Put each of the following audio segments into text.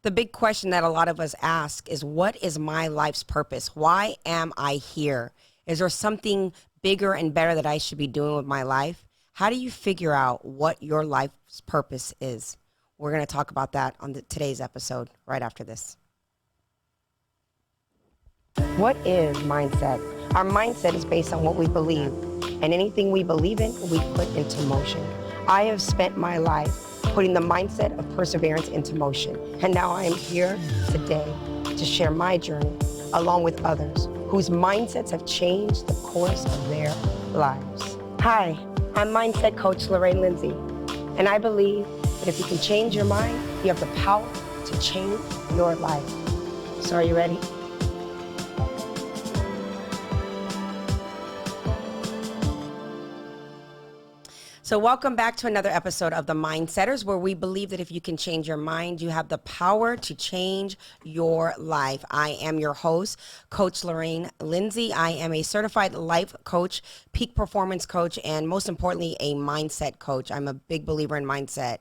The big question that a lot of us ask is, what is my life's purpose? Why am I here? Is there something bigger and better that I should be doing with my life? How do you figure out what your life's purpose is? We're going to talk about that on today's episode right after this. What is mindset? Our mindset is based on what we believe, and anything we believe in, we put into motion. I have spent my life putting the mindset of perseverance into motion, and now I am here today to share my journey along with others whose mindsets have changed the course of their lives. Hi, I'm Mindset Coach Lorraine Lindsey, and I believe that if you can change your mind, you have the power to change your life. So are you ready? So welcome back to another episode of The Mindsetters, where we believe that if you can change your mind, you have the power to change your life. I am your host, Coach Lorraine Lindsey. I am a certified life coach, peak performance coach, and most importantly, a mindset coach. I'm a big believer in mindset.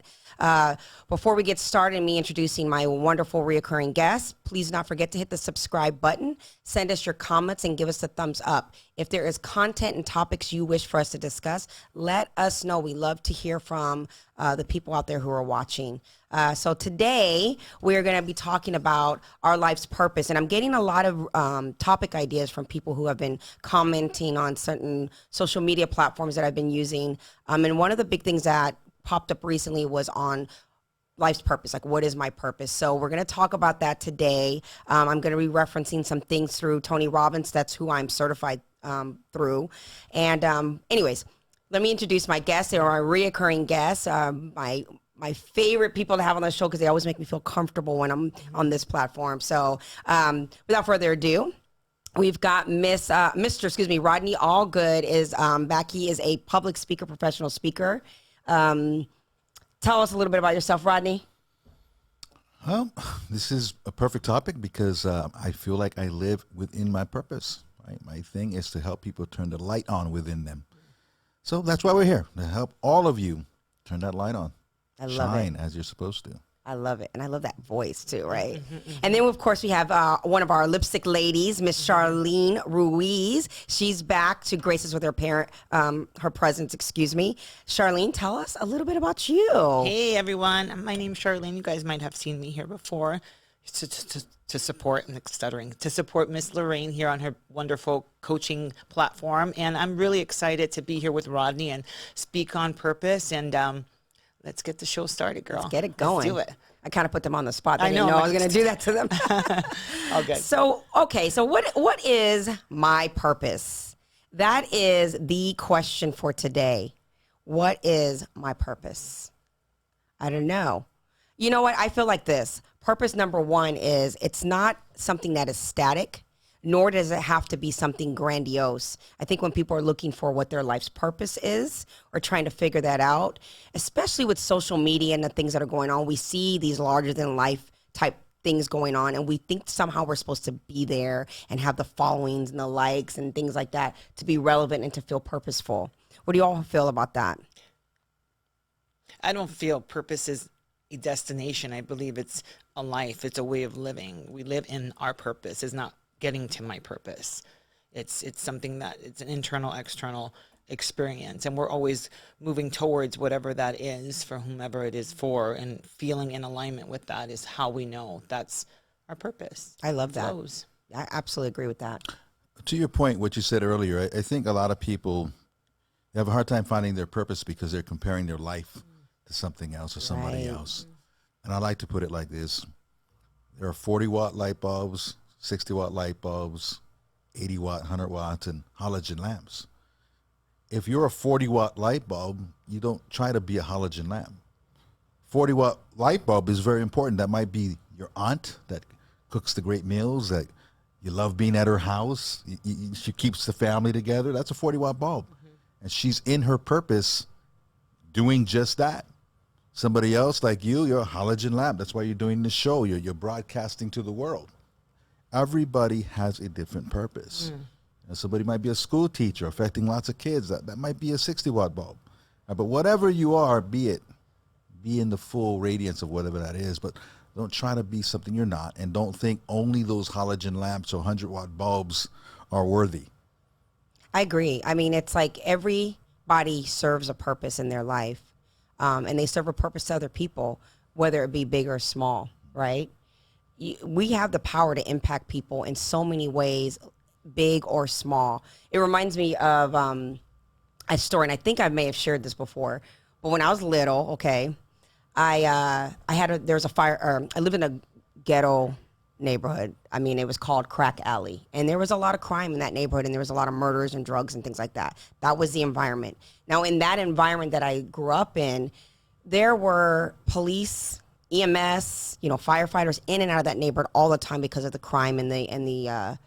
Before we get started, me introducing my wonderful reoccurring guests, please not forget to hit the subscribe button, send us your comments, and give us a thumbs up. If there is content and topics you wish for us to discuss, let us know. We love to hear from the people out there who are watching. So today, we're going to be talking about our life's purpose. And I'm getting a lot of topic ideas from people who have been commenting on certain social media platforms that I've been using. And one of the big things that popped up recently was on life's purpose, like what is my purpose? So we're going to talk about that today. I'm going to be referencing some things through Tony Robbins. That's who I'm certified through. And anyways, let me introduce my guests. They are our reoccurring guests, my favorite people to have on the show because they always make me feel comfortable when I'm on this platform. So without further ado, we've got Mr. Rodney Allgood is back. He is a public speaker, professional speaker. Tell us a little bit about yourself, Rodney. Well, this is a perfect topic because I feel like I live within my purpose. Right? My thing is to help people turn the light on within them. So that's why we're here, to help all of you turn that light on. I love Shine it. As you're supposed to. I love it. And I love that voice too, right? And then, of course, we have one of our lipstick ladies, Miss Sharlene Ruiz. She's back to grace us with her presence, Sharlene, tell us a little bit about you. Hey, everyone. My name's Sharlene. You guys might have seen me here before. To support Miss Lorraine here on her wonderful coaching platform. And I'm really excited to be here with Rodney and speak on purpose. And let's get the show started, girl. Let's get it going. Let's do it. I kind of put them on the spot. They didn't know I was going to do that to them. Okay. So what is my purpose? That is the question for today. What is my purpose? I don't know. You know what? I feel like this. Purpose number one is it's not something that is static, nor does it have to be something grandiose. I think when people are looking for what their life's purpose is or trying to figure that out, especially with social media and the things that are going on, we see these larger than life type things going on, and we think somehow we're supposed to be there and have the followings and the likes and things like that to be relevant and to feel purposeful. What do you all feel about that? I don't feel purpose is a destination. I believe it's a life. It's a way of living. We live in our purpose. It's not getting to my purpose. It's something that it's an internal, external experience. And we're always moving towards whatever that is for whomever it is for, and feeling in alignment with that is how we know that's our purpose. I love that. Flows. I absolutely agree with that. To your point, what you said earlier, I think a lot of people have a hard time finding their purpose because they're comparing their life to something else or somebody else. And I like to put it like this. There are 40-watt light bulbs, 60-watt light bulbs, 80-watt, 100-watt, and halogen lamps. If you're a 40-watt light bulb, you don't try to be a halogen lamp. 40-watt light bulb is very important. That might be your aunt that cooks the great meals, that you love being at her house. She keeps the family together. That's a 40-watt bulb. And she's in her purpose doing just that. Somebody else like you're a halogen lamp. That's why you're doing this show. You're broadcasting to the world. Everybody has a different purpose. And somebody might be a school teacher affecting lots of kids. That might be a 60-watt bulb. But whatever you are, be it be in the full radiance of whatever that is, but don't try to be something you're not, and don't think only those halogen lamps or 100-watt bulbs are worthy. I agree. I mean, it's like everybody serves a purpose in their life, and they serve a purpose to other people, whether it be big or small, right? We have the power to impact people in so many ways, big or small. It reminds me of a story, and I think I may have shared this before, but when I was little, okay, there was a fire. I live in a ghetto neighborhood. I mean, it was called Crack Alley, and there was a lot of crime in that neighborhood, and there was a lot of murders and drugs and things like that. That was the environment. Now, in that environment that I grew up in, there were police, EMS, firefighters in and out of that neighborhood all the time because of the crime and the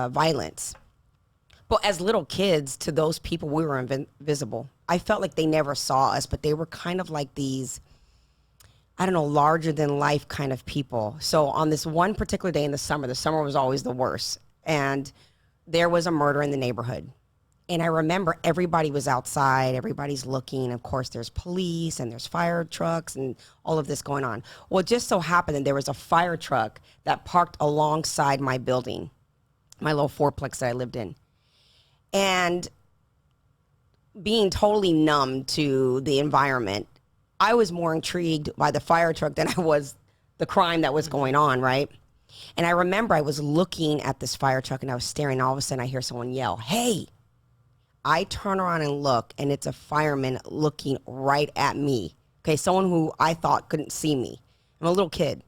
violence. But as little kids, to those people, we were invisible. I felt like they never saw us, but they were kind of like these, I don't know, larger than life kind of people. So on this one particular day in the summer was always the worst. And there was a murder in the neighborhood. And I remember everybody was outside, everybody's looking. Of course, there's police and there's fire trucks and all of this going on. Well, it just so happened that there was a fire truck that parked alongside my building, my little fourplex that I lived in. And being totally numb to the environment, I was more intrigued by the fire truck than I was the crime that was going on, right? And I remember I was looking at this fire truck and I was staring, and all of a sudden I hear someone yell, "Hey!" I turn around and look, and it's a fireman looking right at me. Okay, someone who I thought couldn't see me. I'm a little kid.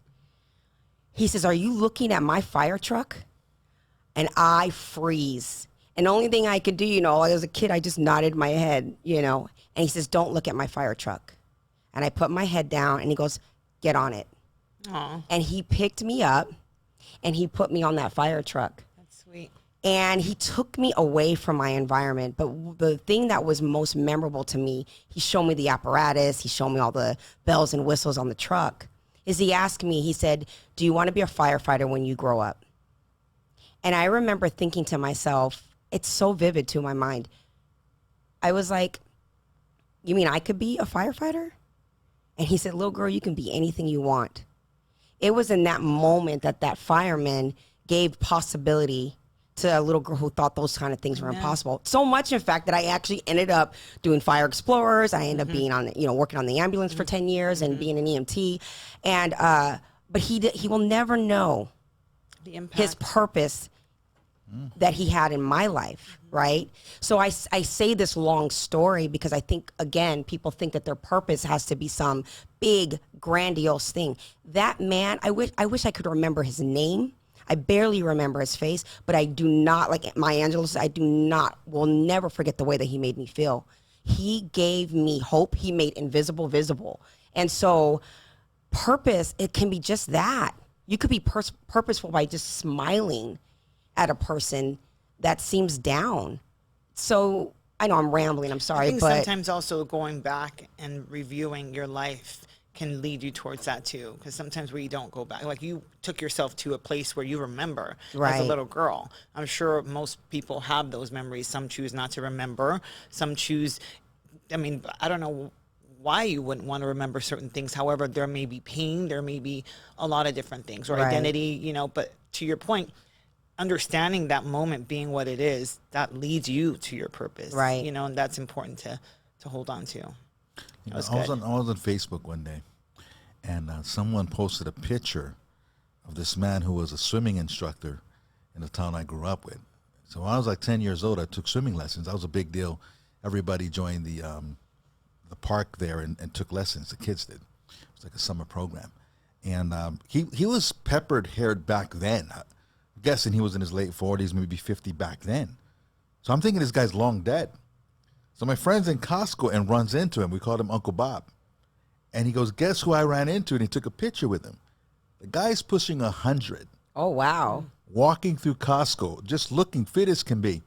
He says, "Are you looking at my fire truck?" And I freeze. And the only thing I could do, as a kid, I just nodded my head, And he says, "Don't look at my fire truck." And I put my head down, and he goes, "Get on it." Aww. And he picked me up, and he put me on that fire truck. That's sweet. And he took me away from my environment. But the thing that was most memorable to me, he showed me the apparatus, he showed me all the bells and whistles on the truck, is he asked me, he said, "Do you want to be a firefighter when you grow up?" And I remember thinking to myself, it's so vivid to my mind. I was like, "You mean I could be a firefighter?" And he said, "Little girl, you can be anything you want." It was in that moment that fireman gave possibility to a little girl who thought those kind of things were impossible. So much, in fact, that I actually ended up doing fire explorers. I ended up being on, working on the ambulance for 10 years and being an EMT. And, but he will never know The impact. his purpose that he had in my life, right? So I say this long story because I think, again, people think that their purpose has to be some big, grandiose thing. That man, I wish I could remember his name. I barely remember his face, but I do not, like Maya Angelou said, will never forget the way that he made me feel. He gave me hope. He made invisible visible. And so purpose, it can be just that. You could be purposeful by just smiling at a person that seems down. So I know I'm rambling, I'm sorry, I think but sometimes also going back and reviewing your life can lead you towards that too, because sometimes we don't go back. Like, you took yourself to a place where you remember as a Right. little girl. I'm sure most people have those memories. Some choose not to remember. Some choose, I don't know why you wouldn't want to remember certain things. However, there may be pain, there may be a lot of different things, or Right. identity, but to your point, understanding that moment being what it is, that leads you to your purpose. Right. And that's important to hold on to. I was on Facebook one day, and someone posted a picture of this man who was a swimming instructor in the town I grew up with. So when I was like 10 years old, I took swimming lessons. That was a big deal. Everybody joined the park there and took lessons. The kids did. It was like a summer program. And he was peppered-haired back then. I'm guessing he was in his late 40s, maybe 50 back then. So I'm thinking this guy's long dead. So my friend's in Costco and runs into him. We called him Uncle Bob. And he goes, "Guess who I ran into?" And he took a picture with him. The guy's pushing 100, oh, wow. walking through Costco, just looking fit as can be.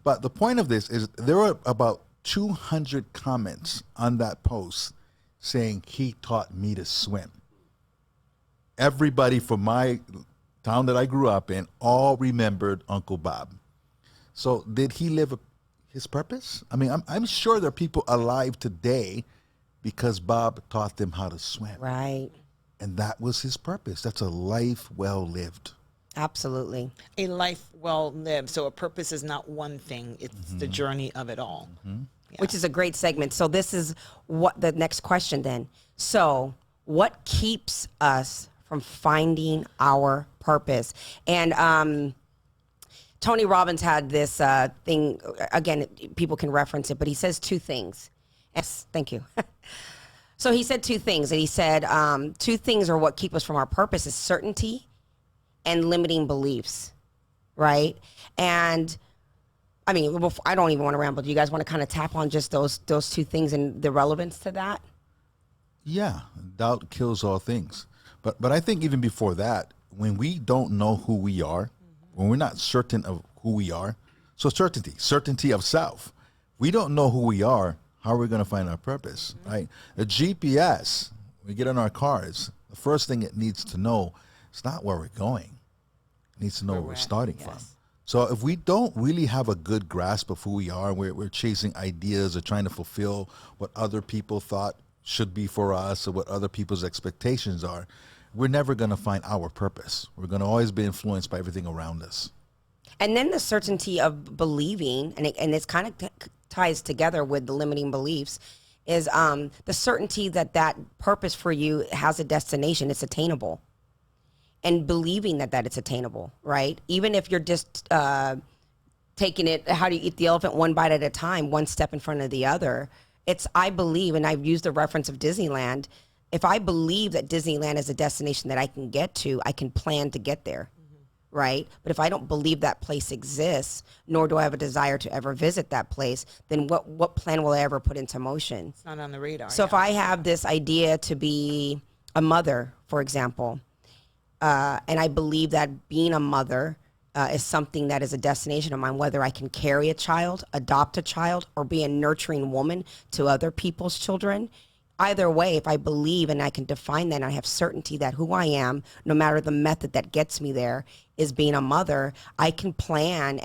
But the point of this is there were about 200 comments on that post saying he taught me to swim. Everybody from my town that I grew up in all remembered Uncle Bob. So did he live his purpose? I'm sure there are people alive today because Bob taught them how to swim. Right. And that was his purpose. That's a life well lived. Absolutely. A life well lived. So a purpose is not one thing. It's the journey of it all. Which is a great segment. So this is what the next question then. So what keeps us from finding our purpose? And Tony Robbins had this thing, again, people can reference it, but he says two things. Yes, thank you. So he said two things. And he said two things are what keep us from our purpose is certainty and limiting beliefs, right? And I mean, I don't even want to ramble. Do you guys want to kind of tap on just those two things and the relevance to that? Yeah, doubt kills all things. But I think even before that, when we don't know who we are, when we're not certain of who we are, so certainty of self. We don't know who we are. How are we going to find our purpose, right? A GPS, we get in our cars, the first thing it needs to know is not where we're going. It needs to know where we're starting from. So if we don't really have a good grasp of who we are, we're chasing ideas or trying to fulfill what other people thought should be for us or what other people's expectations are, we're never going to find our purpose. We're going to always be influenced by everything around us. And then the certainty of believing, and it's kind of ties together with the limiting beliefs, is the certainty that that purpose for you has a destination, it's attainable. And believing that it's attainable, right? Even if you're just taking it, how do you eat the elephant one bite at a time, one step in front of the other? I believe, and I've used the reference of Disneyland, if I believe that Disneyland is a destination that I can get to, I can plan to get there, right? But if I don't believe that place exists, nor do I have a desire to ever visit that place, then what plan will I ever put into motion? It's not on the radar. So if I have this idea to be a mother, for example, and I believe that being a mother is something that is a destination of mine, whether I can carry a child, adopt a child, or be a nurturing woman to other people's children. Either way, if I believe and I can define that and I have certainty that who I am, no matter the method that gets me there, is being a mother, I can plan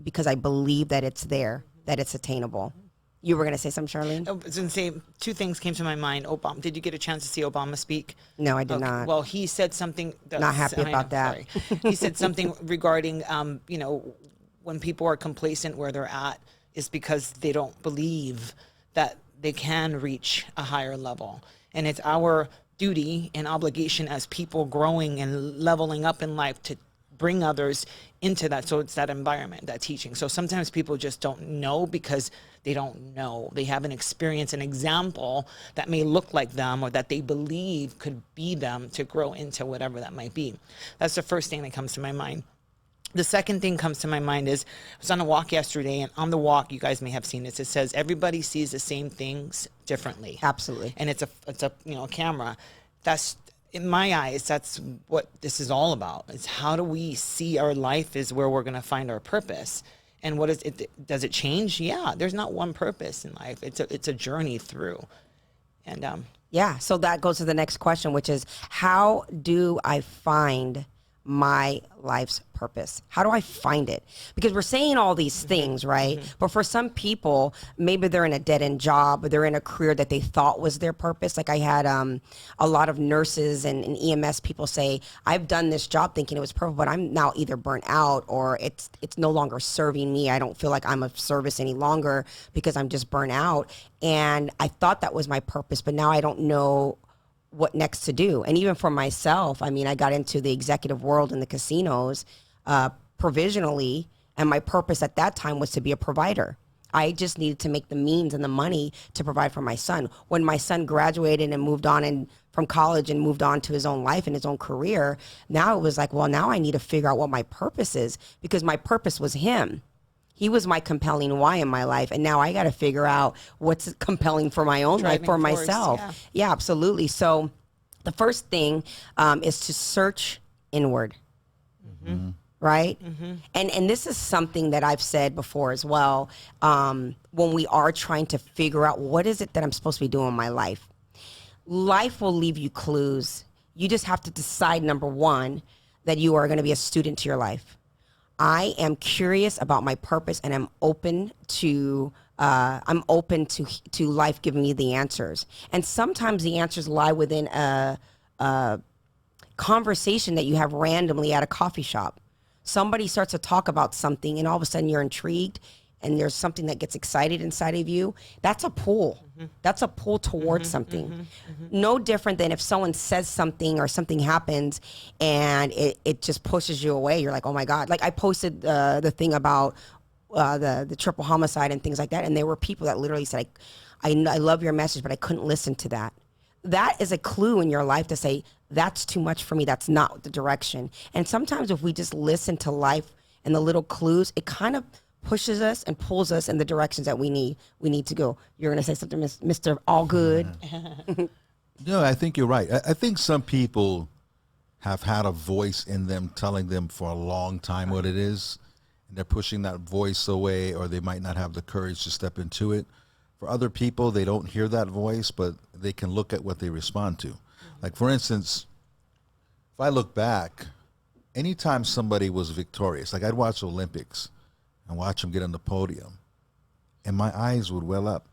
because I believe that it's there, that it's attainable. You were going to say something, Sharlene? I was going to say two things came to my mind. Obama, did you get a chance to see Obama speak? No, I did not. Well, he said something. Not happy about that. Sorry. He said something regarding, when people are complacent where they're at, is because they don't believe that they can reach a higher level. And it's our duty and obligation as people growing and leveling up in life to bring others into that. So it's that environment, that teaching. So sometimes people just don't know because they don't know. They haven't experienced an example that may look like them or that they believe could be them to grow into whatever that might be. That's the first thing that comes to my mind. The second thing comes to my mind is I was on a walk yesterday, and on the walk, you guys may have seen this. It says everybody sees the same things differently. Absolutely. And it's a camera. That's, in my eyes, that's what this is all about. It's how do we see our life is where we're going to find our purpose. And what is it? Does it change? Yeah, there's not one purpose in life. It's a journey through. And yeah, so that goes to the next question, which is how do I find my life's purpose? How do I find it? Because we're saying all these things, right? But for some people, maybe they're in a dead-end job or they're in a career that they thought was their purpose. Like I had a lot of nurses and EMS people say, I've done this job thinking it was perfect, but I'm now either burnt out or it's no longer serving me. I don't feel like I'm of service any longer because I'm just burnt out. And I thought that was my purpose, but now I don't know what next to do. And even for myself, I mean, I got into the executive world in the casinos provisionally, and my purpose at that time was to be a provider. I just needed to make the means and the money to provide for my son. When my son graduated and moved on from college and moved on to his own life and his own career, now it was like, well, now I need to figure out what my purpose is, because my purpose was him. He was my compelling why in my life. And now I got to figure out what's compelling for my own life, for myself. Yeah, absolutely. So the first thing is to search inward. Right? And this is something that I've said before as well. When we are trying to figure out what is it that I'm supposed to be doing in my life, life will leave you clues. You just have to decide, number one, that you are going to be a student to your life. I am curious about my purpose and I'm open to I'm open to life giving me the answers. And sometimes the answers lie within a conversation that you have randomly at a coffee shop. Somebody starts to talk about something and all of a sudden you're intrigued and there's something that gets excited inside of you. That's a pull. That's a pull towards something. No different than if someone says something or something happens and it just pushes you away. You're like, oh my God. Like I posted the thing about the triple homicide and things like that. And there were people that literally said, I love your message, but I couldn't listen to that. That is a clue in your life to say, that's too much for me. That's not the direction. And sometimes if we just listen to life and the little clues, it kind of pushes us and pulls us in the directions that we need to go. You're going to say something, Mr. Allgood. No, I think you're right. I think some people have had a voice in them telling them for a long time what it is, and they're pushing that voice away, or they might not have the courage to step into it. For other people, they don't hear that voice, but they can look at what they respond to. Like, for instance, if I look back, anytime somebody was victorious, like I'd watch Olympics and watch them get on the podium, and my eyes would well up.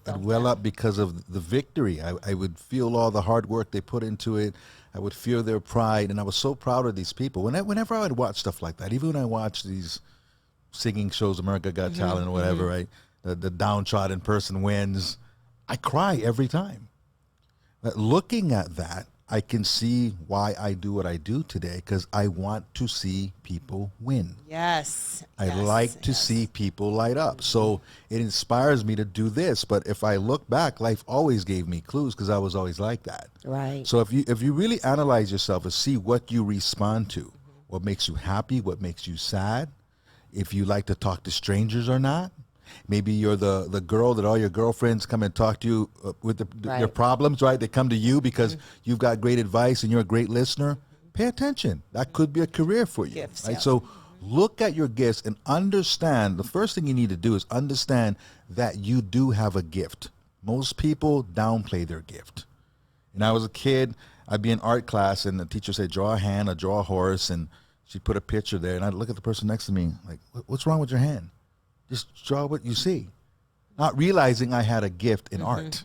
I'd well up because of the victory. I would feel all the hard work they put into it. I would feel their pride, and I was so proud of these people. Whenever I would watch stuff like that, even when I watched these singing shows, America Got Talent or whatever, right? The downtrodden person wins, I cry every time. But looking at that, I can see why I do what I do today, because I want to see people win. Yes. I like to see people light up. So it inspires me to do this. But if I look back, life always gave me clues because I was always like that. Right. So if you really analyze yourself and see what you respond to, what makes you happy, what makes you sad, if you like to talk to strangers or not. Maybe you're the girl that all your girlfriends come and talk to you with your problems, right? They come to you because you've got great advice and you're a great listener. Pay attention. That could be a career for you. Gifts, right? yeah. So look at your gifts and understand. The first thing you need to do is understand that you do have a gift. Most people downplay their gift. When I was a kid, I'd be in art class and the teacher said, draw a hand or draw a horse, and she'd put a picture there, and I'd look at the person next to me like, what's wrong with your hand? Just draw what you see. Not realizing I had a gift in art,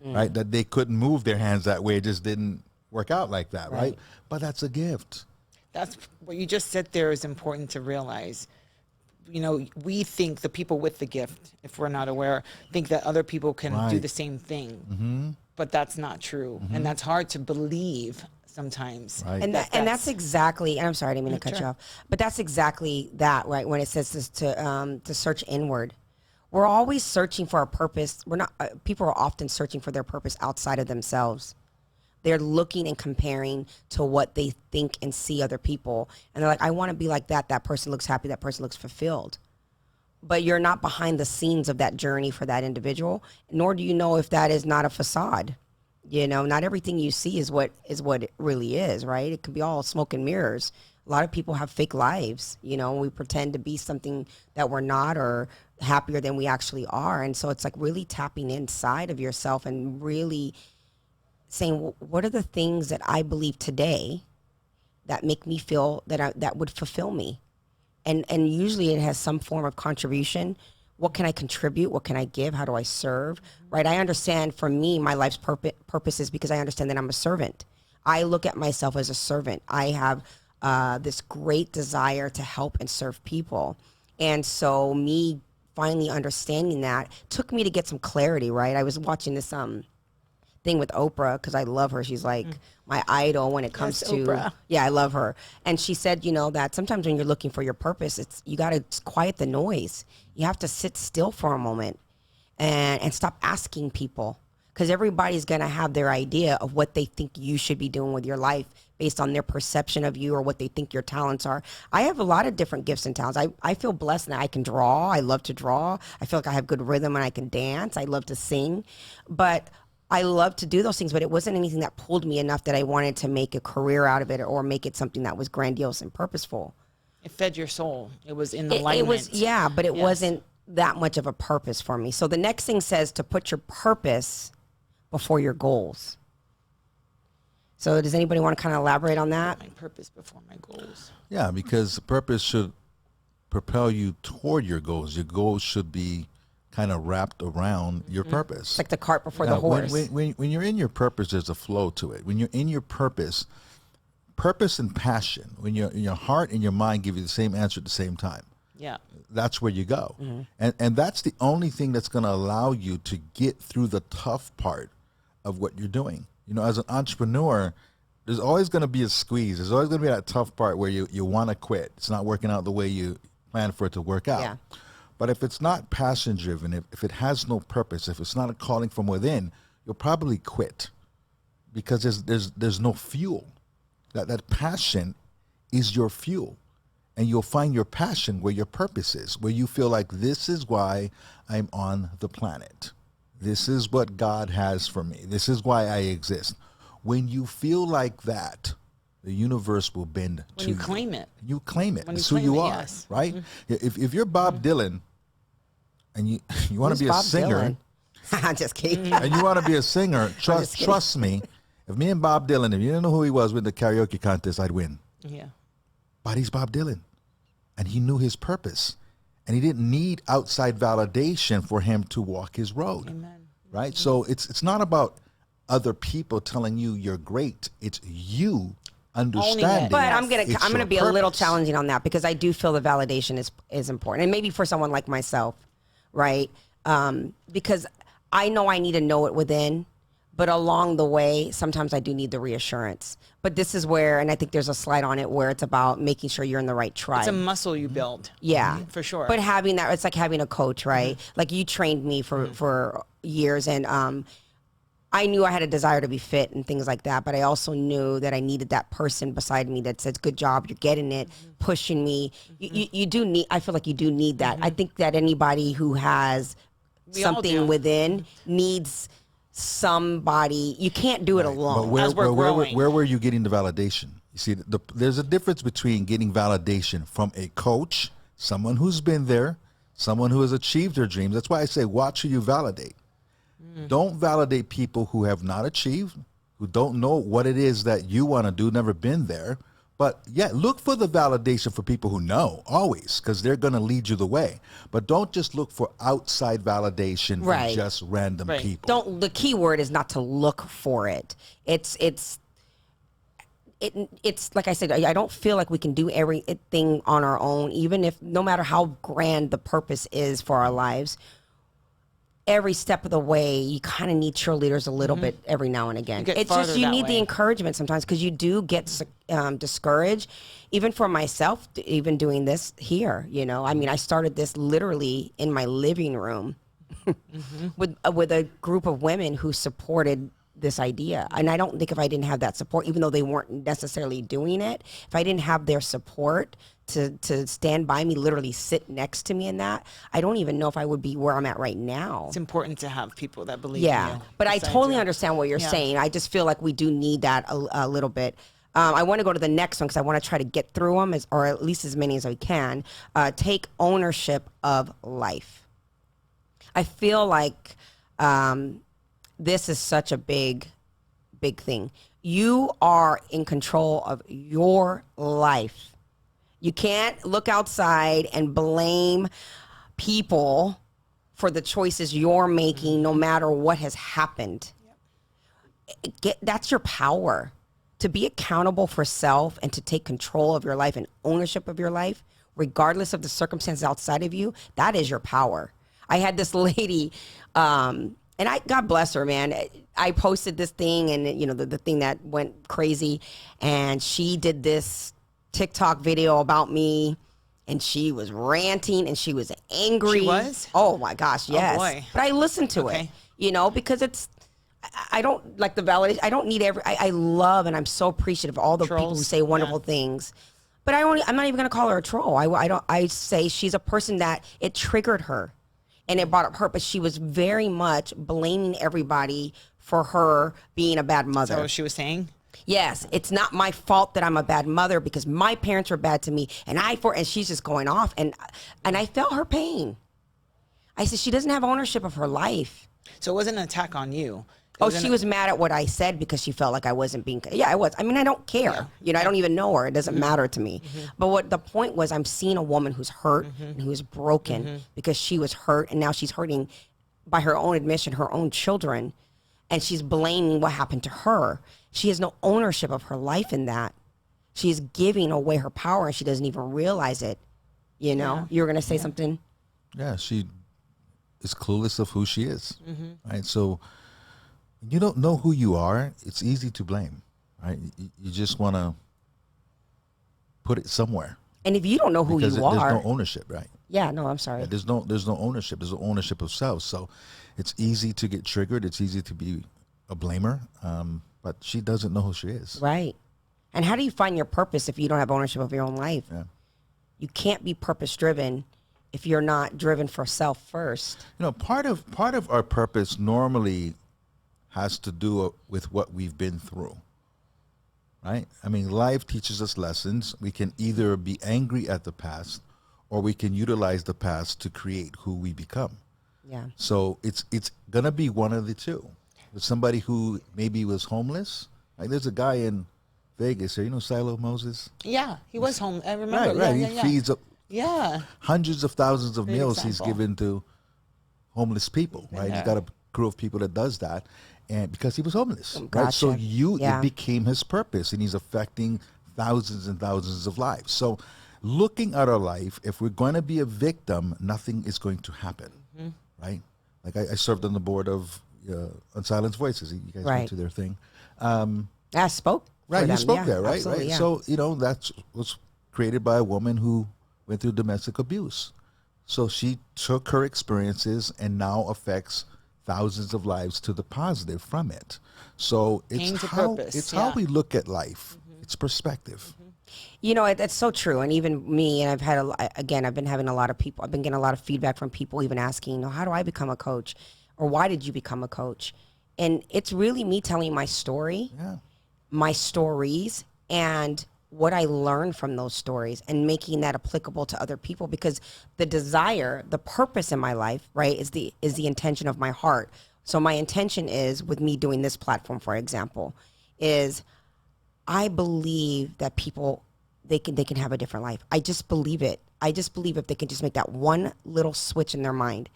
right? That they couldn't move their hands that way. It just didn't work out like that, right? But that's a gift. That's what you just said there is important to realize. You know, we think the people with the gift, if we're not aware, think that other people can do the same thing. But that's not true. And that's hard to believe sometimes. Right. And that's exactly, and I'm sorry, I didn't mean to cut you off, but that's exactly that, right? When it says this to search inward, we're always searching for a purpose. We're not, people are often searching for their purpose outside of themselves. They're looking and comparing to what they think and see other people. And they're like, I want to be like that. That person looks happy. That person looks fulfilled. But you're not behind the scenes of that journey for that individual, nor do you know if that is not a facade. You know, not everything you see is what it really is, right? It could be all smoke and mirrors. A lot of people have fake lives, you know, we pretend to be something that we're not, or happier than we actually are. And so it's like really tapping inside of yourself and really saying, what are the things that I believe today that make me feel that would fulfill me? And usually it has some form of contribution. What can I contribute? What can I give? How do I serve? Right? I understand, for me, my life's purpose is because I understand that I'm a servant. I look at myself as a servant. I have this great desire to help and serve people. And so me finally understanding that took me to get some clarity, right? I was watching this thing with Oprah because I love her. She's like my idol when it comes to Oprah. Yeah, I love her. And she said, you know, that sometimes when you're looking for your purpose, you got to quiet the noise. You have to sit still for a moment and stop asking people, because everybody's going to have their idea of what they think you should be doing with your life based on their perception of you or what they think your talents are. I have a lot of different gifts and talents. I feel blessed that I can draw. I love to draw. I feel like I have good rhythm and I can dance. I love to sing. But I love to do those things, but it wasn't anything that pulled me enough that I wanted to make a career out of it or make it something that was grandiose and purposeful. It fed your soul. It was in alignment. It was, yeah, but it wasn't that much of a purpose for me. So the next thing says to put your purpose before your goals. So does anybody want to kind of elaborate on that? My purpose before my goals. Yeah, because purpose should propel you toward your goals. Your goals should be kind of wrapped around your purpose. It's like the cart before the horse. When you're in your purpose, there's a flow to it. When you're in your purpose and passion, when your heart and your mind give you the same answer at the same time. Yeah. That's where you go. And that's the only thing that's going to allow you to get through the tough part of what you're doing. You know, as an entrepreneur, there's always going to be a squeeze. There's always going to be that tough part where you want to quit. It's not working out the way you plan for it to work out. Yeah. But if it's not passion driven, if it has no purpose, if it's not a calling from within, you'll probably quit because there's no fuel. That passion is your fuel. And you'll find your passion where your purpose is, where you feel like this is why I'm on the planet. This is what God has for me. This is why I exist. When you feel like that, the universe will bend to you. When you claim it. You claim it. When It's you who claim you it, are, yes. right? If you're Bob Dylan and you want Who's to be a Bob singer, Dylan? I'm just kidding. and you want to be a singer, just kidding. trust me, if me and Bob Dylan, if you didn't know who he was with the karaoke contest, I'd win. Yeah. But he's Bob Dylan. And he knew his purpose. And he didn't need outside validation for him to walk his road. Amen. Right? So it's not about other people telling you you're great. It's you understanding. But Yes. I'm gonna be a little challenging on that because I do feel the validation is important, and maybe for someone like myself, right? Because I know I need to know it within, but along the way, sometimes I do need the reassurance. But this is where, and I think there's a slide on it where it's about making sure you're in the right tribe. It's a muscle you build. Yeah, For sure. But having that, it's like having a coach, right? Like you trained me for years, and I knew I had a desire to be fit and things like that. But I also knew that I needed that person beside me that says, "Good job, you're getting it," pushing me. You do need. I feel like you do need that. I think that anybody who has We all do. something within needs somebody. You can't do it alone. But As we're growing. where were you getting the validation? You see, there's a difference between getting validation from a coach, someone who's been there, someone who has achieved their dreams. That's why I say, watch who you validate. Don't validate people who have not achieved, who don't know what it is that you want to do, never been there. But yeah, look for the validation for people who know, always, because they're going to lead you the way. But don't just look for outside validation from Right. just random Right. people. The key word is not to look for it. It's like I said, I don't feel like we can do everything on our own, even if no matter how grand the purpose is for our lives. Every step of the way, you kind of need cheerleaders a little bit every now and again. You get It's farther just you that need the way. encouragement sometimes because you do get discouraged. Even for myself, even doing this here, you know, I mean, I started this literally in my living room with a group of women who supported this idea. And I don't think if I didn't have that support, even though they weren't necessarily doing it, if I didn't have their support to stand by me, literally sit next to me in that, I don't even know if I would be where I'm at right now. It's important to have people that believe in Yeah, you. but I besides totally you. understand what you're Yeah. saying. I just feel like we do need that a little bit. I want to go to the next one because I want to try to get through them, or at least as many as I can. Take ownership of life. I feel like this is such a big thing. You are in control of your life. You can't look outside and blame people for the choices you're making, no matter what has happened. That's your power. To be accountable for self and to take control of your life and ownership of your life, regardless of the circumstances outside of you, that is your power. I had this lady, and God bless her, man. I posted this thing, and you know the thing that went crazy, and she did this TikTok video about me, and she was ranting and she was angry. She was? Oh my gosh, yes. boy. But I listened to it, Okay. you know, because I don't like the validation. I don't need I love and I'm so appreciative of all the people who Trolls, say wonderful yeah. things. But I'm not even going to call her a troll. I say she's a person that it triggered her and it brought up her, but she was very much blaming everybody for her being a bad mother. So she was saying, Yes, it's not my fault that I'm a bad mother because my parents were bad to me, and she's just going off, and I felt her pain. I said she doesn't have ownership of her life. so it wasn't an attack on you. Oh, she was mad at what I said because she felt like I wasn't being. Yeah, I was. I mean, I don't care. Yeah. I don't even know her. It doesn't matter to me. But what the point was, I'm seeing a woman who's hurt and who's broken because she was hurt, and now she's hurting, by her own admission, her own children, and she's blaming what happened to her. She has no ownership of her life in that. She is giving away her power, and she doesn't even realize it. You were going to say something? Yeah, she is clueless of who she is. Right. So you don't know who you are. It's easy to blame. Right. You just want to put it somewhere. And if you don't know who because you are, there's no ownership, right? Yeah, no, I'm sorry. Yeah, there's no ownership. There's no ownership of self. So it's easy to get triggered. It's easy to be a blamer. But she doesn't know who she is. Right. And how do you find your purpose if you don't have ownership of your own life? Yeah. You can't be purpose driven if you're not driven for self first. Part of our purpose normally has to do with what we've been through. Right? I mean, life teaches us lessons. We can either be angry at the past, or we can utilize the past to create who we become. Yeah. So it's gonna be one of the two. With somebody who maybe was homeless. Like there's a guy in Vegas here, Silo Moses? Yeah, he was home. I remember. Right. Yeah, He feeds up yeah. hundreds of thousands of Great meals example. he's given to homeless people, right? Yeah. He's got a crew of people that does that, and because he was homeless, Gotcha. right? So Yeah. it became his purpose, and he's affecting thousands and thousands of lives. So looking at our life, if we're going to be a victim, nothing is going to happen, right? Like I served on the board of Unsilenced Voices. You guys went to their thing. I spoke. Right, for you them. spoke Yeah, there, right? absolutely, Right. yeah. So, that was created by a woman who went through domestic abuse. So she took her experiences and now affects thousands of lives to the positive from it. So Came it's to how purpose, it's yeah. how we look at life. It's perspective. That's so true. And even me, and I've been having a lot of people, I've been getting a lot of feedback from people even asking, how do I become a coach? Or why did you become a coach? And it's really me telling my story. Yeah. My stories and what I learned from those stories and making that applicable to other people, because the desire, the purpose in my life, right, is the intention of my heart. So my intention is, with me doing this platform, for example, is I believe that people, they can have a different life. I just believe it. I just believe if they can just make that one little switch in their mind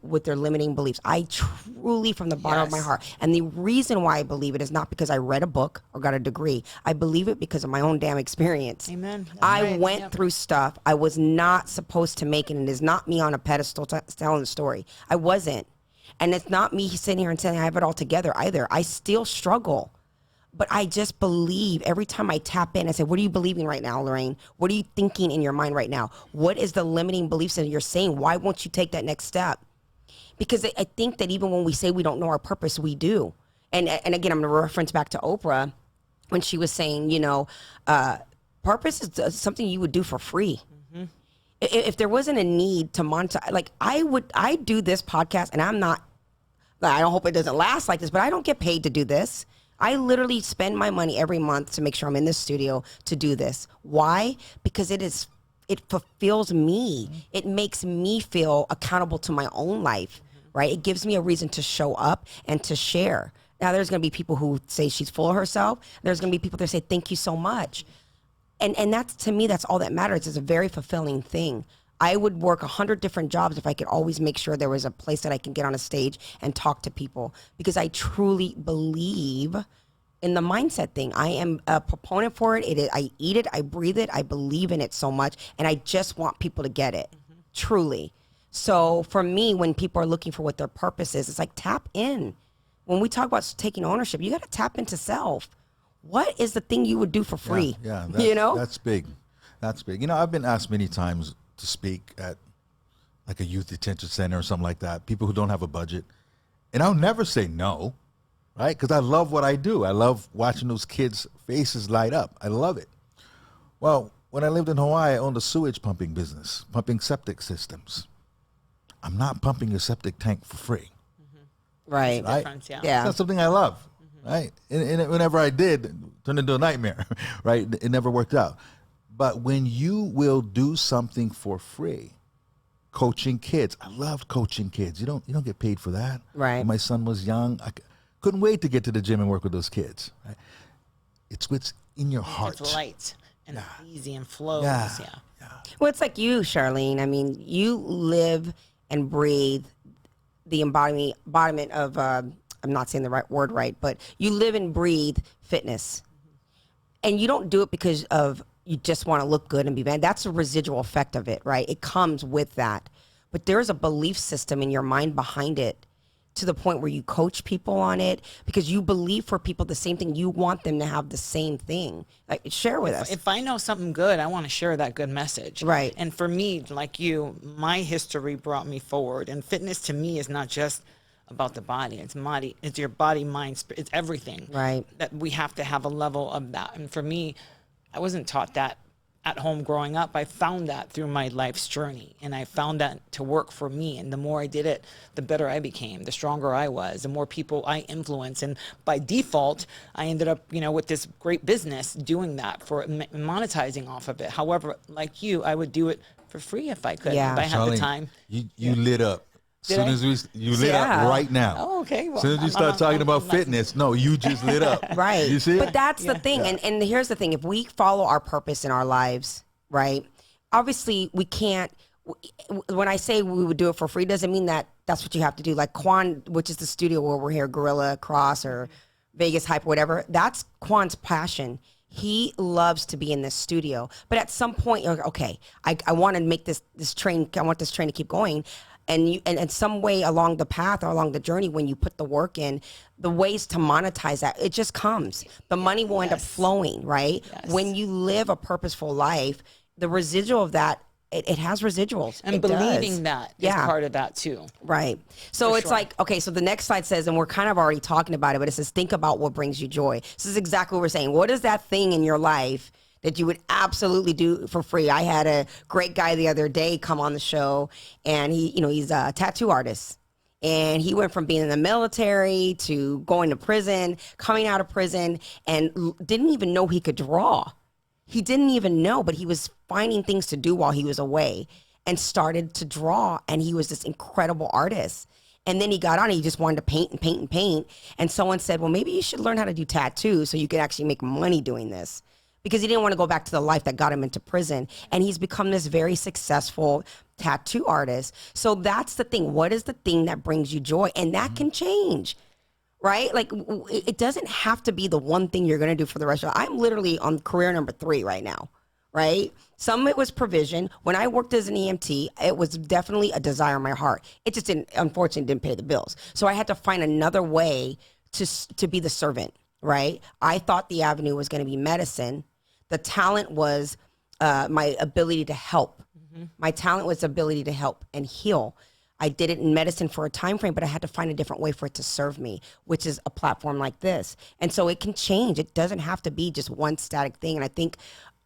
with their limiting beliefs. I truly, from the bottom of my heart, and the reason why I believe it is not because I read a book or got a degree. I believe it because of my own damn experience. Amen. I went through stuff I was not supposed to make, and it is not me on a pedestal telling the story. I wasn't. And it's not me sitting here and saying I have it all together either. I still struggle. But I just believe every time I tap in, I say, what are you believing right now, Lorraine? What are you thinking in your mind right now? What is the limiting beliefs that you're saying? Why won't you take that next step? Because I think that even when we say we don't know our purpose, we do. And again, I'm going to reference back to Oprah when she was saying, purpose is something you would do for free. If there wasn't a need to monetize, like I do this podcast, and I don't hope it doesn't last like this, but I don't get paid to do this. I literally spend my money every month to make sure I'm in this studio to do this. Why? Because it fulfills me. It makes me feel accountable to my own life, right? It gives me a reason to show up and to share. Now, there's going to be people who say she's full of herself. There's going to be people that say, thank you so much. And that's, to me, that's all that matters. It's a very fulfilling thing. I would work 100 different jobs if I could always make sure there was a place that I can get on a stage and talk to people, because I truly believe in the mindset thing. I am a proponent for it. I eat it, I breathe it, I believe in it so much, and I just want people to get it, truly. So for me, when people are looking for what their purpose is, it's like, tap in. When we talk about taking ownership, you got to tap into self. What is the thing you would do for free? Yeah, that's big. That's big. I've been asked many times to speak at like a youth detention center or something like that, people who don't have a budget, and I'll never say no. Right? Because I love what I do. I love watching those kids' faces light up. I love it. Well, when I lived in Hawaii, I owned a sewage pumping business, pumping septic systems. I'm not pumping a septic tank for free. Right. Difference, yeah. Yeah. It's not something I love. Right? And whenever I did, it turned into a nightmare. Right? It never worked out. But when you will do something for free, coaching kids. I loved coaching kids. You don't get paid for that. Right. When my son was young, couldn't wait to get to the gym and work with those kids. Right? It's what's in your heart. It's light and easy and flows. Yeah. Yeah. Well, it's like you, Sharlene. I mean, you live and breathe the embodiment of, I'm not saying the right word right, but you live and breathe fitness. And you don't do it because of you just want to look good and be bad. That's a residual effect of it, right? It comes with that. But there's a belief system in your mind behind it, to the point where you coach people on it because you believe for people the same thing. You want them to have the same thing. Like, share with us. If I know something good, I want to share that good message. Right. And for me, like you, my history brought me forward. And fitness to me is not just about the body. It's your body, mind, spirit. It's everything. Right. That we have to have a level of that. And for me, I wasn't taught that at home growing up. I found that through my life's journey, and I found that to work for me. And the more I did it, the better I became, the stronger I was, the more people I influenced. And by default, I ended up, with this great business doing that for monetizing off of it. However, like you, I would do it for free if I could, Yeah. if I had Charlene, the time. You lit up. Did I? You lit up right now. Oh, okay. Well, As soon as you start talking about fitness, no, you just lit up. Right. You see? But that's the thing. And here's the thing. If we follow our purpose in our lives, right, obviously we can't, when I say we would do it for free, doesn't mean that that's what you have to do. Like Quan, which is the studio where we're here, Gorilla Cross or Vegas Hype, whatever, that's Quan's passion. He loves to be in this studio. But at some point, you're like, okay, I want to make this train, I want this train to keep going. And some way along the path or along the journey, when you put the work in, the ways to monetize that, it just comes. The money will end up flowing, right? Yes. When you live a purposeful life, the residual of that, it has residuals. And believing that is part of that too. Right. So it's like, okay, so the next slide says, and we're kind of already talking about it, but it says, think about what brings you joy. This is exactly what we're saying. What is that thing in your life that you would absolutely do for free? I had a great guy the other day come on the show, and he's a tattoo artist. And he went from being in the military to going to prison, coming out of prison, and didn't even know he could draw. He didn't even know, but he was finding things to do while he was away and started to draw. And he was this incredible artist. And then he got on and he just wanted to paint and paint and paint. And someone said, well, maybe you should learn how to do tattoos so you can actually make money doing this. Because he didn't want to go back to the life that got him into prison. And he's become this very successful tattoo artist. So that's the thing. What is the thing that brings you joy? And that can change, right? Like, it doesn't have to be the one thing you're going to do for the rest of your life. I'm literally on career number 3 right now, right? Some of it was provision. When I worked as an EMT, it was definitely a desire in my heart. It just unfortunately didn't pay the bills. So I had to find another way to be the servant, right? I thought the avenue was going to be medicine. The talent was my ability to help. Mm-hmm. My talent was ability to help and heal. I did it in medicine for a time frame, but I had to find a different way for it to serve me, which is a platform like this. And so it can change. It doesn't have to be just one static thing. And I think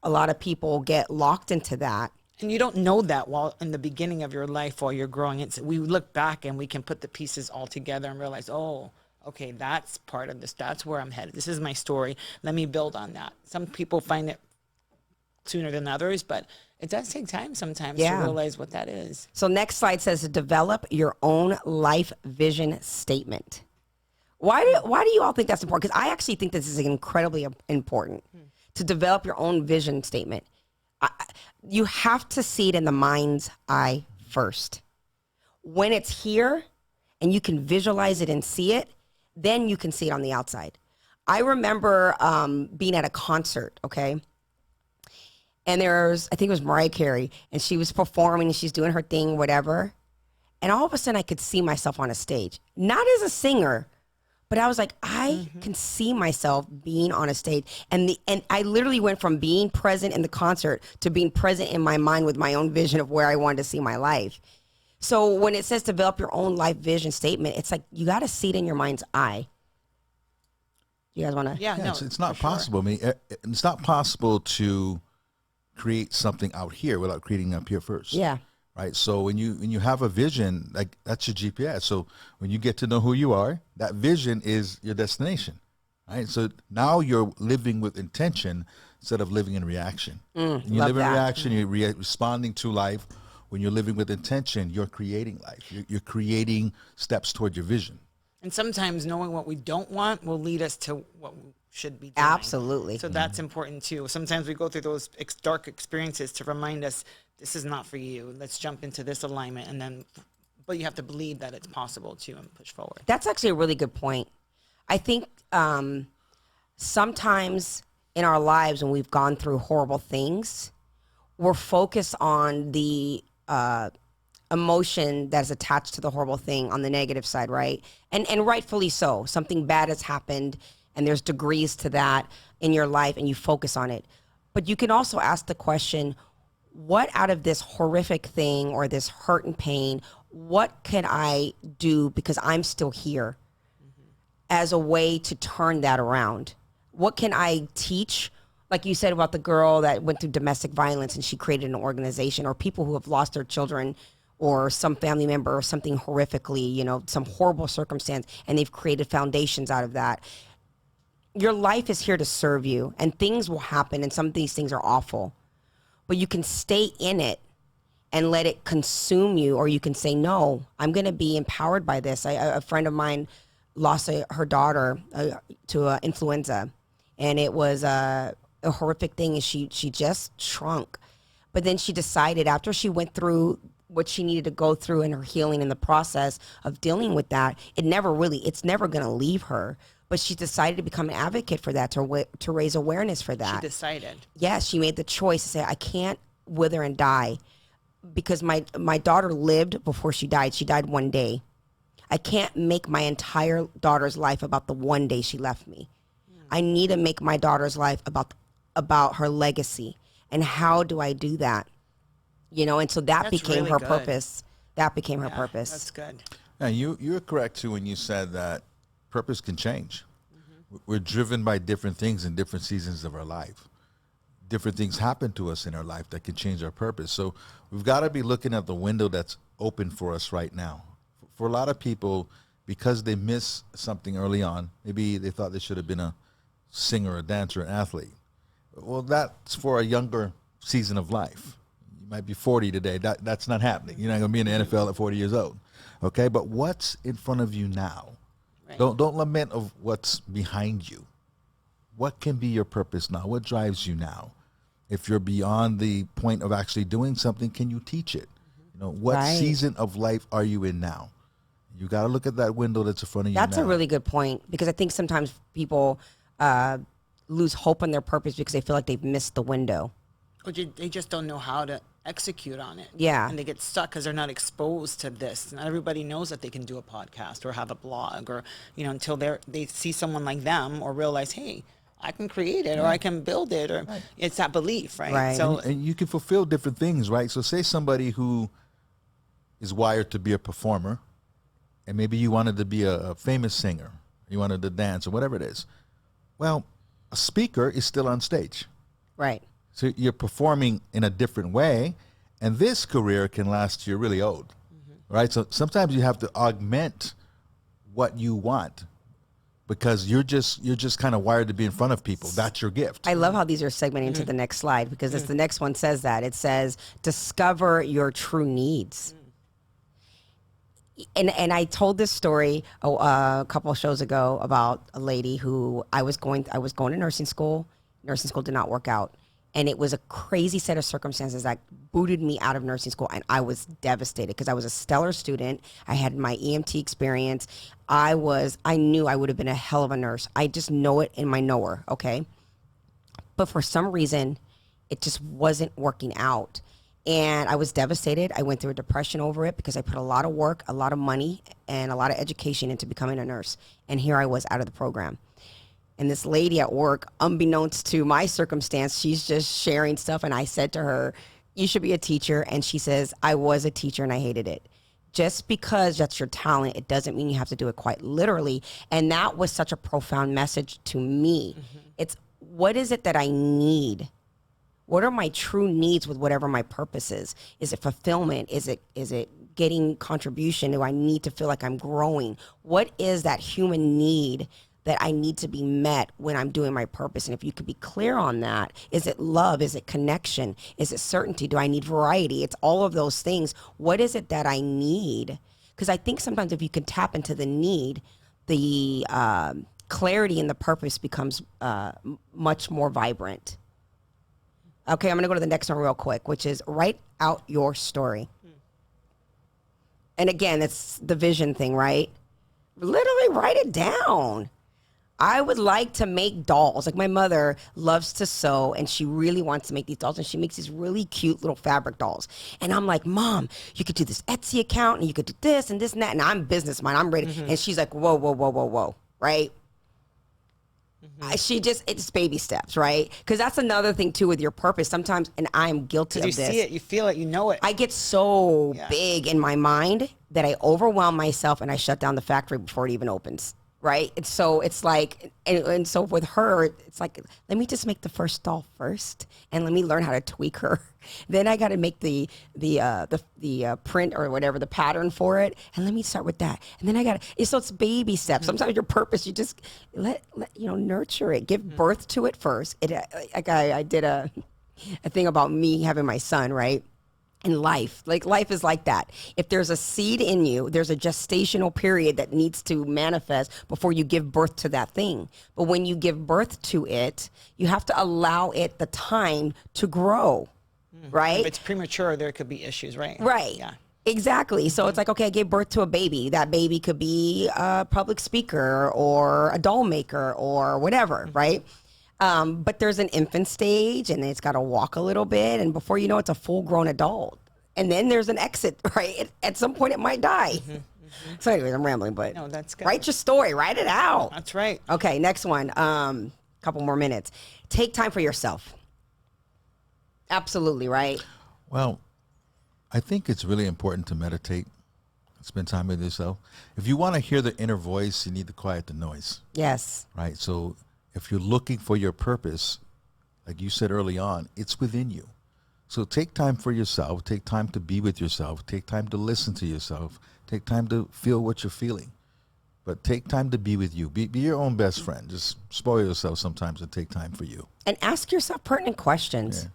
a lot of people get locked into that. And you don't know that while in the beginning of your life while you're growing. We look back and we can put the pieces all together and realize, oh, okay, that's part of this. That's where I'm headed. This is my story. Let me build on that. Some people find it sooner than others, but it does take time sometimes to realize what that is. So next slide says to develop your own life vision statement. Why do you all think that's important? Because I actually think this is incredibly important to develop your own vision statement. You have to see it in the mind's eye first. When it's here and you can visualize it and see it, then you can see it on the outside. I remember being at a concert, okay? And I think it was Mariah Carey, and she was performing, and she's doing her thing, whatever. And all of a sudden, I could see myself on a stage. Not as a singer, but I was like, I can see myself being on a stage. And I literally went from being present in the concert to being present in my mind with my own vision of where I wanted to see my life. So when it says develop your own life vision statement, it's like you got to see it in your mind's eye. You guys want to? Yeah, no, it's not possible. I mean, it's not possible to create something out here without creating up here first. Yeah. Right. So when you have a vision, like that's your GPS. So when you get to know who you are, that vision is your destination. Right. So now you're living with intention instead of living in reaction. When you live in reaction, you're responding to life. When you're living with intention, you're creating life. You're creating steps toward your vision. And sometimes knowing what we don't want will lead us to what we should be doing. Absolutely. So that's important too. Sometimes we go through those dark experiences to remind us, this is not for you. Let's jump into this alignment. And then, but you have to believe that it's possible too and push forward. That's actually a really good point. I think sometimes in our lives when we've gone through horrible things, we're focused on the emotion that's attached to the horrible thing on the negative side, right? And rightfully so. Something bad has happened and there's degrees to that in your life and you focus on it. But you can also ask the question, what out of this horrific thing or this hurt and pain, what can I do because I'm still here as a way to turn that around? What can I teach? Like you said about the girl that went through domestic violence and she created an organization, or people who have lost their children or some family member or something horrifically, you know, some horrible circumstance, and they've created foundations out of that. Your life is here to serve you, and things will happen, and some of these things are awful. But you can stay in it and let it consume you, or you can say, no, I'm going to be empowered by this. A friend of mine lost her daughter to influenza, and it was a horrific thing, and she just shrunk. But then she decided, after she went through what she needed to go through in her healing, in the process of dealing with that, it's never going to leave her. But she decided to become an advocate for that, to raise awareness for that. She decided. Yeah, she made the choice to say, I can't wither and die, because my daughter lived before she died. She died one day. I can't make my entire daughter's life about the one day she left me. I need to make my daughter's life about her legacy. And how do I do that? You know, and so that became really her good. purpose. That became her purpose. That's good. Yeah, you're correct too when you said that purpose can change. We're driven by different things in different seasons of our life. Different things happen to us in our life that can change our purpose. So we've got to be looking at the window that's open for us right now. For a lot of people, because they miss something early on, maybe they thought they should have been a singer, a dancer, an athlete. Well, that's for a younger season of life. You might be 40 today. That's not happening. You're not going to be in the NFL at 40 years old. Okay, but what's in front of you now? Right. Don't lament of what's behind you. What can be your purpose now? What drives you now? If you're beyond the point of actually doing something, can you teach it? You know, what Right. season of life are you in now? You got to look at that window that's in front of you That's now. a really good point, because I think sometimes people lose hope on their purpose because they feel like they've missed the window. Or they just don't know how to execute on it. Yeah. And they get stuck because they're not exposed to this. Not everybody knows that they can do a podcast or have a blog, or, you know, until they see someone like them or realize, hey, I can create it, or I can build it, or it's that belief, right? Right. So And you can fulfill different things, right? So say somebody who is wired to be a performer, and maybe you wanted to be a famous singer, you wanted to dance or whatever it is. Well, a speaker is still on stage. Right. So you're performing in a different way, and this career can last till you're really old, right? So sometimes you have to augment what you want, because you're just kind of wired to be in front of people. That's your gift. I love how these are segmenting into the next slide, because it's the next one says that. It says, discover your true needs. And I told this story a couple of shows ago about a lady who I was going to nursing school. Nursing school did not work out. And it was a crazy set of circumstances that booted me out of nursing school. And I was devastated because I was a stellar student. I had my EMT experience. I knew I would have been a hell of a nurse. I just know it in my knower, okay? But for some reason, it just wasn't working out. And I was devastated. I went through a depression over it because I put a lot of work, a lot of money, and a lot of education into becoming a nurse. And here I was out of the program. And this lady at work, unbeknownst to my circumstance, she's just sharing stuff. And I said to her, you should be a teacher. And she says, I was a teacher and I hated it. Just because that's your talent, it doesn't mean you have to do it quite literally. And that was such a profound message to me. It's, what is it that I need? What are my true needs with whatever my purpose is? Is it fulfillment? Is it getting contribution? Do I need to feel like I'm growing? What is that human need that I need to be met when I'm doing my purpose? And if you could be clear on that, is it love? Is it connection? Is it certainty? Do I need variety? It's all of those things. What is it that I need? Because I think sometimes if you can tap into the need, the clarity in the purpose becomes much more vibrant. Okay, I'm going to go to the next one real quick, which is write out your story. And again, it's the vision thing, right? Literally write it down. I would like to make dolls. Like, my mother loves to sew, and she really wants to make these dolls, and she makes these really cute little fabric dolls. And I'm like, Mom, you could do this Etsy account, and you could do this and this and that. And I'm business mind. I'm ready. And she's like, whoa, whoa, whoa, whoa, whoa, right? It's baby steps, right? Because that's another thing too with your purpose. Sometimes, and I'm guilty of You this. see it, you feel it, you know it. I get so big in my mind that I overwhelm myself and I shut down the factory before it even opens, right? And so it's like, and so with her, it's like, let me just make the first doll first, and let me learn how to tweak her. Then I got to make the print or whatever, the pattern for it, and let me start with that. And then I got to, so it's baby steps. Sometimes your purpose, you just let nurture it, give birth to it first. I did a thing about me having my son, right? In life, like life is like that. If there's a seed in you, there's a gestational period that needs to manifest before you give birth to that thing. But when you give birth to it, you have to allow it the time to grow, right? If it's premature, there could be issues, right? Right. Yeah. Exactly. So it's like, okay, I gave birth to a baby. That baby could be a public speaker or a doll maker or whatever, right? But there's an infant stage, and it's got to walk a little bit, and before you know, it's a full-grown adult. And then there's an exit, right? At some point, it might die. So anyways, I'm rambling, but No, that's good. write your story. Write it out. That's right. Okay, next one. Couple more minutes. Take time for yourself. Absolutely, right? Well, I think it's really important to meditate, spend time with yourself. If you want to hear the inner voice, you need to quiet the noise, Yes. right? So if you're looking for your purpose, like you said early on, it's within you. So take time for yourself, take time to be with yourself, take time to listen to yourself, take time to feel what you're feeling. But take time to be with you. Be your own best friend. Just spoil yourself sometimes and take time for you. And ask yourself pertinent questions. Yeah.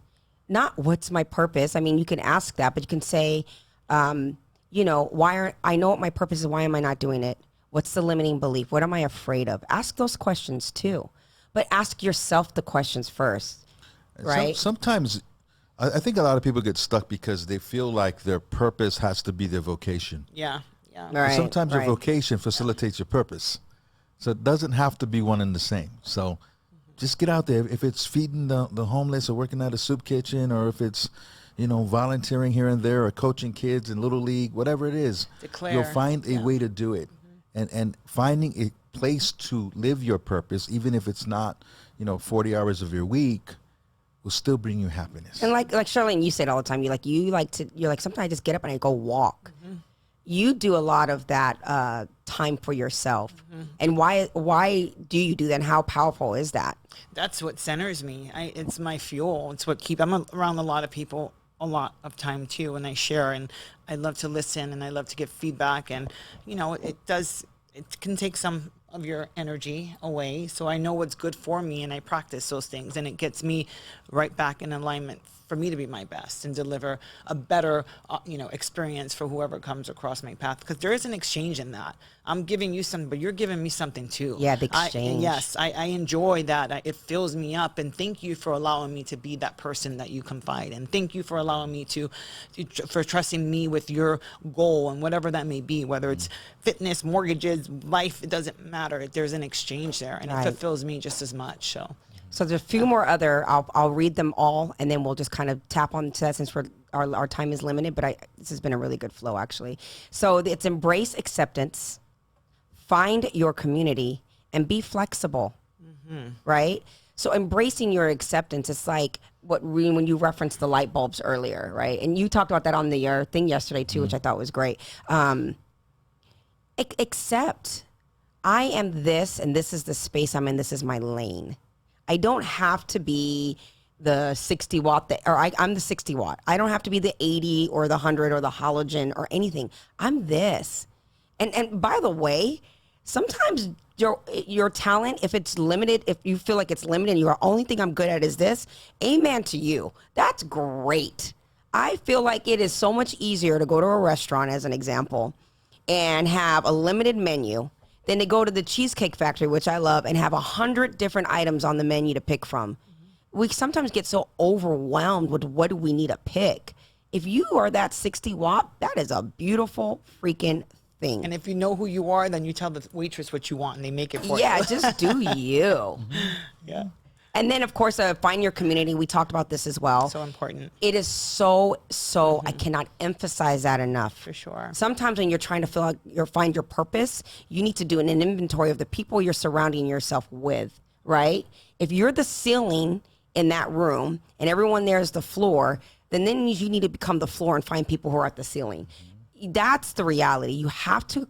Not what's my purpose. I mean, you can ask that, but you can say, I know what my purpose is. Why am I not doing it? What's the limiting belief? What am I afraid of? Ask those questions too. But ask yourself the questions first, right? Sometimes I think a lot of people get stuck because they feel like their purpose has to be their vocation. Yeah. Yeah. Right, Sometimes your right. vocation facilitates your purpose. So it doesn't have to be one and the same. So just get out there. If it's feeding the homeless or working at a soup kitchen, or if it's, volunteering here and there or coaching kids in Little League, whatever it is, Declare. you'll find a way to do it. And finding a place to live your purpose, even if it's not, 40 hours of your week, will still bring you happiness. And like Sharlene, you say it all the time. You're like, sometimes I just get up and I go walk. You do a lot of that time for yourself. And why do you do that? And how powerful is that? That's what centers me. It's my fuel. It's what I'm around a lot of people a lot of time too, and I share, and I love to listen, and I love to give feedback, and it can take some of your energy away. So I know what's good for me, and I practice those things, and it gets me right back in alignment for me to be my best and deliver a better, experience for whoever comes across my path. Because there is an exchange in that. I'm giving you something, but you're giving me something too. Yeah, the exchange. I enjoy that. It fills me up. And thank you for allowing me to be that person that you confide in. Thank you for allowing me for trusting me with your goal and whatever that may be, whether it's fitness, mortgages, life, it doesn't matter. There's an exchange there, and it fulfills me just as much. So there's a few more I'll read them all, and then we'll just kind of tap onto that since our time is limited, but this has been a really good flow, actually. So it's embrace acceptance, find your community, and be flexible, right? So embracing your acceptance, it's like when you referenced the light bulbs earlier, right? And you talked about that on the thing yesterday too, which I thought was great. Accept, I am this, and this is the space I'm in, this is my lane. I don't have to be the 60 watt, I'm the 60 watt. I don't have to be the 80 or the 100 or the halogen or anything. I'm this. And by the way, sometimes your talent, if it's limited, if you feel like it's limited and your only thing I'm good at is this, amen to you. That's great. I feel like it is so much easier to go to a restaurant, as an example, and have a limited menu Then they go to the Cheesecake Factory, which I love, and have 100 different items on the menu to pick from. We sometimes get so overwhelmed with what do we need to pick. If you are that 60 watt, that is a beautiful freaking thing. And if you know who you are, then you tell the waitress what you want and they make it for you. Yeah, just do you. Yeah. And then, of course, find your community. We talked about this as well. So important. It is so, I cannot emphasize that enough. For sure. Sometimes when you're trying to find your purpose, you need to do an inventory of the people you're surrounding yourself with, right? If you're the ceiling in that room and everyone there is the floor, then you need to become the floor and find people who are at the ceiling. That's the reality. You have to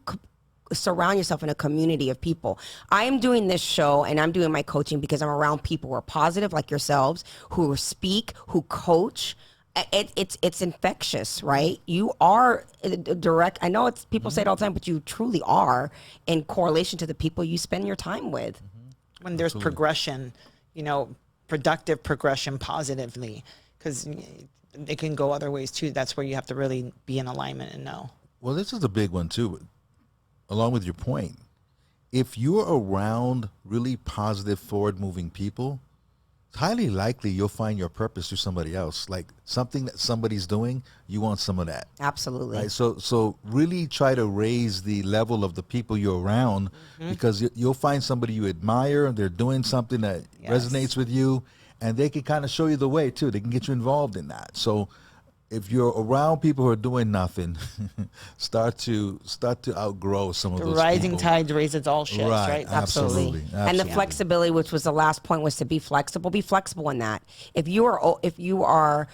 surround yourself in a community of people. I am doing this show and I'm doing my coaching because I'm around people who are positive like yourselves, who speak, who coach. It's infectious, right? You are direct. I know it's people say it all the time, but you truly are in correlation to the people you spend your time with. When there's progression, productive progression positively, because it can go other ways too. That's where you have to really be in alignment and know. Well, this is a big one too. Along with your point, if you're around really positive, forward-moving people, it's highly likely you'll find your purpose through somebody else. Like something that somebody's doing, you want some of that. Absolutely. Right? So really try to raise the level of the people you're around, because you'll find somebody you admire, they're doing something that resonates with you, and they can kind of show you the way too. They can get you involved in that. So if you're around people who are doing nothing, start to outgrow some of those people. The rising tide raises all ships, right? Absolutely. And the flexibility, which was the last point, was to be flexible. Be flexible in that. If you are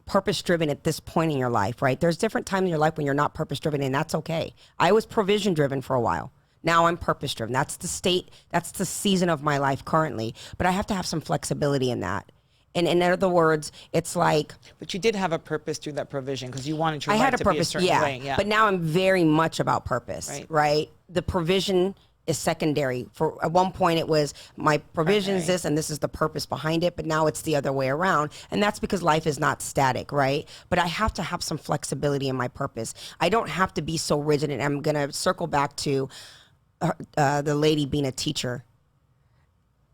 purpose driven at this point in your life, right? There's different times in your life when you're not purpose driven, and that's okay. I was provision driven for a while. Now I'm purpose driven. That's the state. That's the season of my life currently. But I have to have some flexibility in that. And in other words, it's like... But you did have a purpose through that provision because you wanted your life life to be a certain way. Yeah. But now I'm very much about purpose, right? The provision is secondary. For at one point, it was my provision is this, and this is the purpose behind it. But now it's the other way around. And that's because life is not static, right? But I have to have some flexibility in my purpose. I don't have to be so rigid. And I'm going to circle back to the lady being a teacher.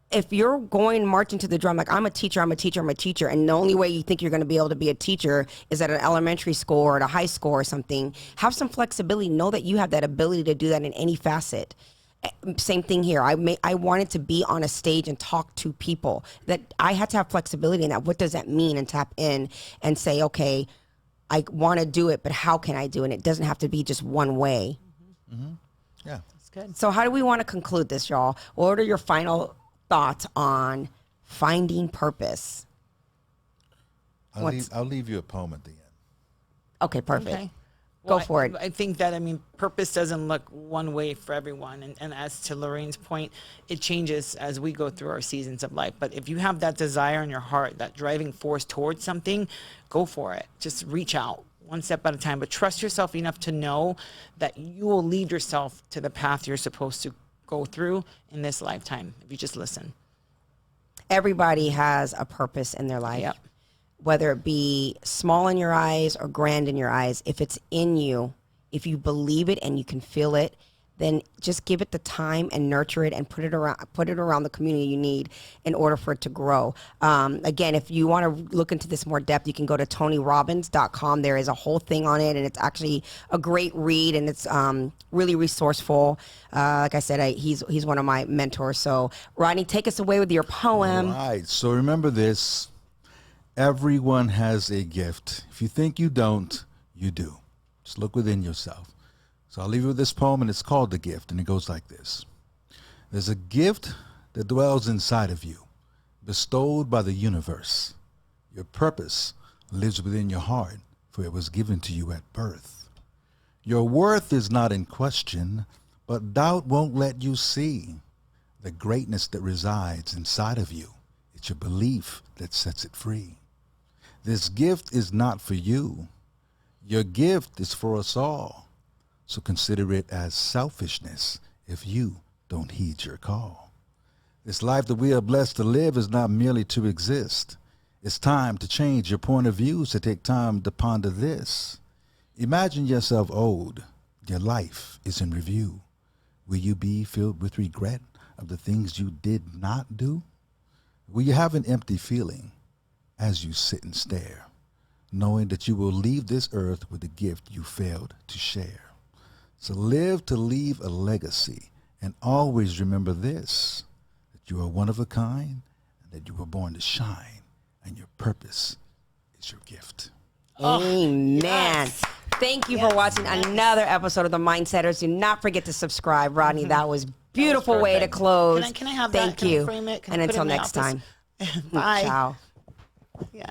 If you're going marching to the drum, like I'm a teacher, and the only way you think you're going to be able to be a teacher is at an elementary school or at a high school or something, have some flexibility. Know that you have that ability to do that in any facet. Same thing here. I wanted to be on a stage and talk to people. That I had to have flexibility in that. What does that mean? And tap in and say, okay, I want to do it, but how can I do it? And it doesn't have to be just one way. Yeah. That's good. So how do we want to conclude this, y'all? What are your final thoughts on finding purpose? I'll leave you a poem at the end. Okay, perfect. Okay. Go for it. I think that, purpose doesn't look one way for everyone. And as to Lorraine's point, it changes as we go through our seasons of life. But if you have that desire in your heart, that driving force towards something, go for it. Just reach out one step at a time. But trust yourself enough to know that you will lead yourself to the path you're supposed to go through in this lifetime if you just listen. Everybody has a purpose in their life. Yep. Whether it be small in your eyes or grand in your eyes, if it's in you, if you believe it and you can feel it, then just give it the time and nurture it and put it around the community you need in order for it to grow. Again, if you want to look into this more depth, you can go to TonyRobbins.com. There is a whole thing on it, and it's actually a great read, and it's really resourceful. Like I said, he's one of my mentors. So, Rodney, take us away with your poem. All right. So remember this. Everyone has a gift. If you think you don't, you do. Just look within yourself. So I'll leave you with this poem, and it's called The Gift, and it goes like this. There's a gift that dwells inside of you, bestowed by the universe. Your purpose lives within your heart, for it was given to you at birth. Your worth is not in question, but doubt won't let you see the greatness that resides inside of you. It's your belief that sets it free. This gift is not for you. Your gift is for us all. So consider it as selfishness if you don't heed your call. This life that we are blessed to live is not merely to exist. It's time to change your point of view, so take time to ponder this. Imagine yourself old. Your life is in review. Will you be filled with regret of the things you did not do? Will you have an empty feeling as you sit and stare, knowing that you will leave this earth with a gift you failed to share? So live to leave a legacy, and always remember this, that you are one of a kind, and that you were born to shine, and your purpose is your gift. Amen. Yes. Thank you for watching another episode of The Mindsetters. Do not forget to subscribe, Rodney. That was beautiful way to perfect. close. Can I have Thank that? Can I you. frame it? Can And I put it until in my next office? time. Bye. Ciao. Yeah.